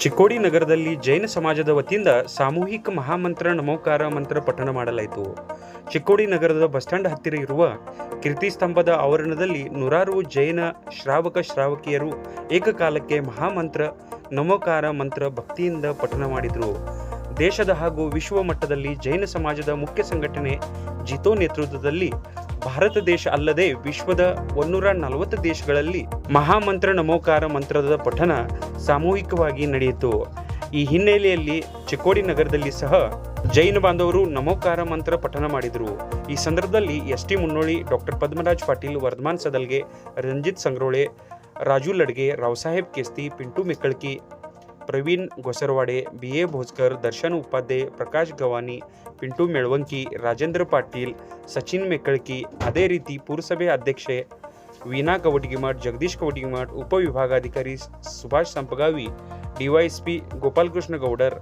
ಚಿಕ್ಕೋಡಿ ನಗರದಲ್ಲಿ ಜೈನ ಸಮಾಜದ ವತಿಯಿಂದ ಸಾಮೂಹಿಕ ಮಹಾಮಂತ್ರ ನಮೋಕಾರ ಮಂತ್ರ ಪಠಣ ಮಾಡಲಾಯಿತು. ಚಿಕ್ಕೋಡಿ ನಗರದ ಬಸ್ ಸ್ಟ್ಯಾಂಡ್ ಹತ್ತಿರ ಇರುವ ಕೀರ್ತಿ ಸ್ತಂಭದ ಆವರಣದಲ್ಲಿ ನೂರಾರು ಜೈನ ಶ್ರಾವಕ ಶ್ರಾವಕಿಯರು ಏಕಕಾಲಕ್ಕೆ ಮಹಾಮಂತ್ರ ನಮೋಕಾರ ಮಂತ್ರ ಭಕ್ತಿಯಿಂದ ಪಠಣ ಮಾಡಿದರು. ದೇಶದ ಹಾಗೂ ವಿಶ್ವ ಮಟ್ಟದಲ್ಲಿ ಜೈನ ಸಮಾಜದ ಮುಖ್ಯ ಸಂಘಟನೆ ಜಿತೋ ನೇತೃತ್ವದಲ್ಲಿ ಭಾರತ ದೇಶ ಅಲ್ಲದೆ ವಿಶ್ವದ 140 ದೇಶಗಳಲ್ಲಿ ಮಹಾಮಂತ್ರ ನಮೋಕಾರ ಮಂತ್ರದ ಪಠಣ ಸಾಮೂಹಿಕವಾಗಿ ನಡೆಯಿತು. ಈ ಹಿನ್ನೆಲೆಯಲ್ಲಿ ಚಿಕ್ಕೋಡಿ ನಗರದಲ್ಲಿ ಸಹ ಜೈನ ಬಾಂಧವರು ನಮೋಕಾರ ಮಂತ್ರ ಪಠಣ ಮಾಡಿದರು. ಈ ಸಂದರ್ಭದಲ್ಲಿ ST. Munnoli, doctor Padmaraj Patil, Vardhaman Sadalge, Ranjit Sangrole, Raju Ladge, Raosaheb Kesti, Pintu Mekkalki, Praveen Gosarawade, BA. Bhojkar, Darshan Upadhyaya, Prakash Gavani, Pintu Melavanki, Rajendra Patil, Sachin Mekkalki, ಅದೇ ರೀತಿ ಪುರಸಭೆ ಅಧ್ಯಕ್ಷೆ ವೀಣಾ ಕವಟಗಿಮಠ್, ಜಗದೀಶ್ ಕವಟಗಿಮಠ್, ಉಪವಿಭಾಗಾಧಿಕಾರಿ ಸುಭಾಷ್ ಸಂಪಗಾವಿ, ಡಿವೈಎಸ್ಪಿ ಗೋಪಾಲಕೃಷ್ಣ ಗೌಡರ್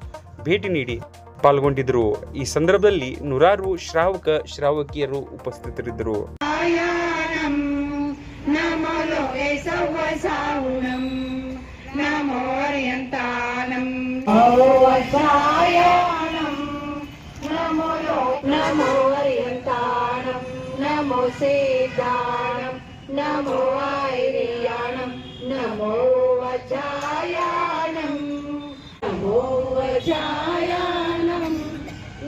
ಭೇಟಿ ನೀಡಿ ಪಾಲ್ಗೊಂಡಿದ್ದರು. ಈ ಸಂದರ್ಭದಲ್ಲಿ ನೂರಾರು ಶ್ರಾವಕ ಶ್ರಾವಕಿಯರು ಉಪಸ್ಥಿತರಿದ್ದರು. नमो अर्यन्तानं नमो वज्रायानं नमो अर्यन्तानं नमो सेदानं नमो आयर्यानं नमो वज्रायानं नमो वज्रायानं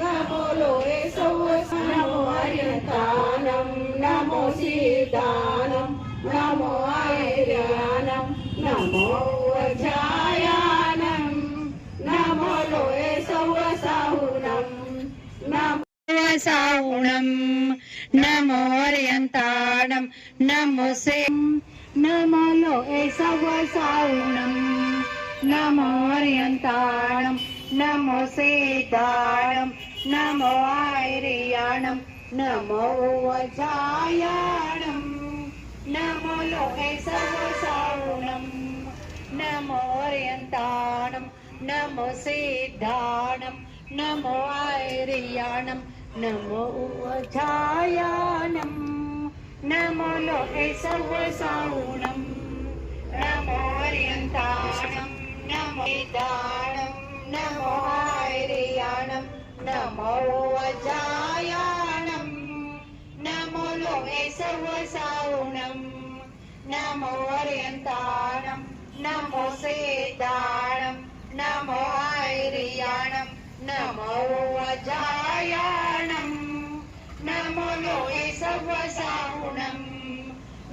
नमो लोहे सवस नमो अर्यन्तानं नमो सेदानं नमो आयर्यानं नमो वज्रायानं नमो लोहे सवसाहुनं नमो साहुनं नमो अर्यन्तानं नमो से नमो लोहे सवसाहुनं नमो अर्यन्तानं नमो सेदानं नमो आयर्यानं नमो वज्रायानं नमो लोहे सवसाहुनं नमो अर्यन्तानं नमो सेदानं नमो आयर्यानं नमो वज्रायानं नमो लोहे सवसाहुनं नमो अर्यन्तानं नमो सेदानं नमो आयर्यानं नमो वज्रायानं नमो लोहे सवसाहुनं नमो अर्यन्तानं नमो सेदानं नमो आयर्यानं नमो वज्रायानं नमो लोहे सवसाहुनं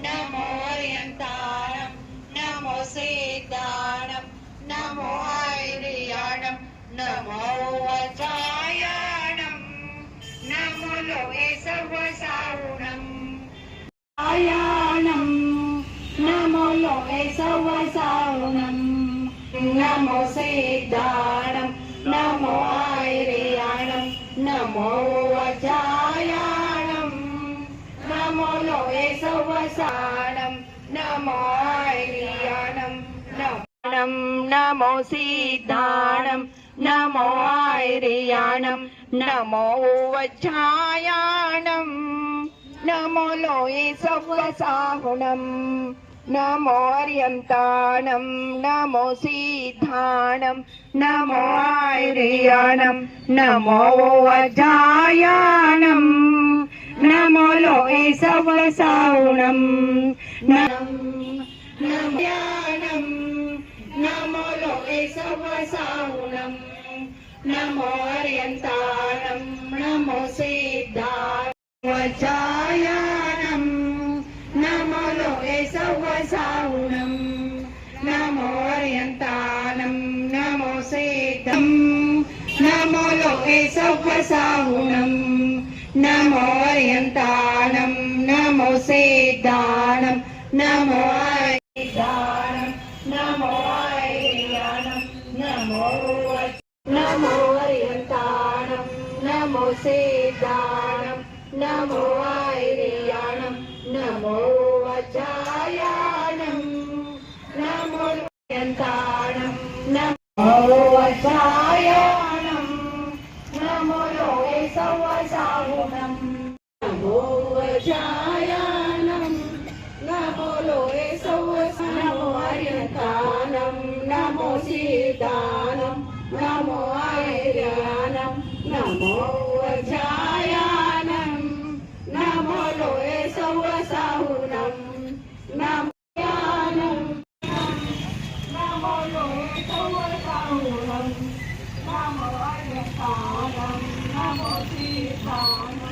नमो अर्यन्तानं नमो सेदानं नमो आयर्यानं नमो वज्रायानं नमो लोहे सवसाहुनं आयानं नमो लोहे सवसाहुनं नमो सेदानं नमो आयर्यानं नमो वज्रायानं नमो लोहे सवसाहुनं नमो आयर्यानं नमो सेदानं नमो आयर्यानं नमो वज्रायानं नमो लोहे सवसाहुनं नमो अर्यन्तानं नमो सेदानं नमो आयर्यानं नमो वज्रायानं नमो लोहे सवसाहुनं नमो लोहे सवसाहुनं नमो अर्यन्तानं नमो सेदानं वज्रायानं नमो लोहे सवसाहुनं नमो अर्यन्तानं नमो सेदानं नमो लोहे सवसाहुनं नमो अर्यन्तानं नमो सेदानं नमो आयर्यानं नमो आयर्यानं नमो अर्यन्तानं नमो सेदानं नमो आयर्यानं नमो वज्रायानं नमो अर्यन्तानं नमो वज्रायानं नमो लोहे सवसाहुनं नमो वज्रायानं नमो लोहे सवसाहुनं नमो अर्यन्तानं नमो सीता लोयानं नमो वज्रायानं नमो लोये सवसाहुनं नमो यानं नमो लोये सवसाहुनं नमो अय्यप्पानं नमो सीतानं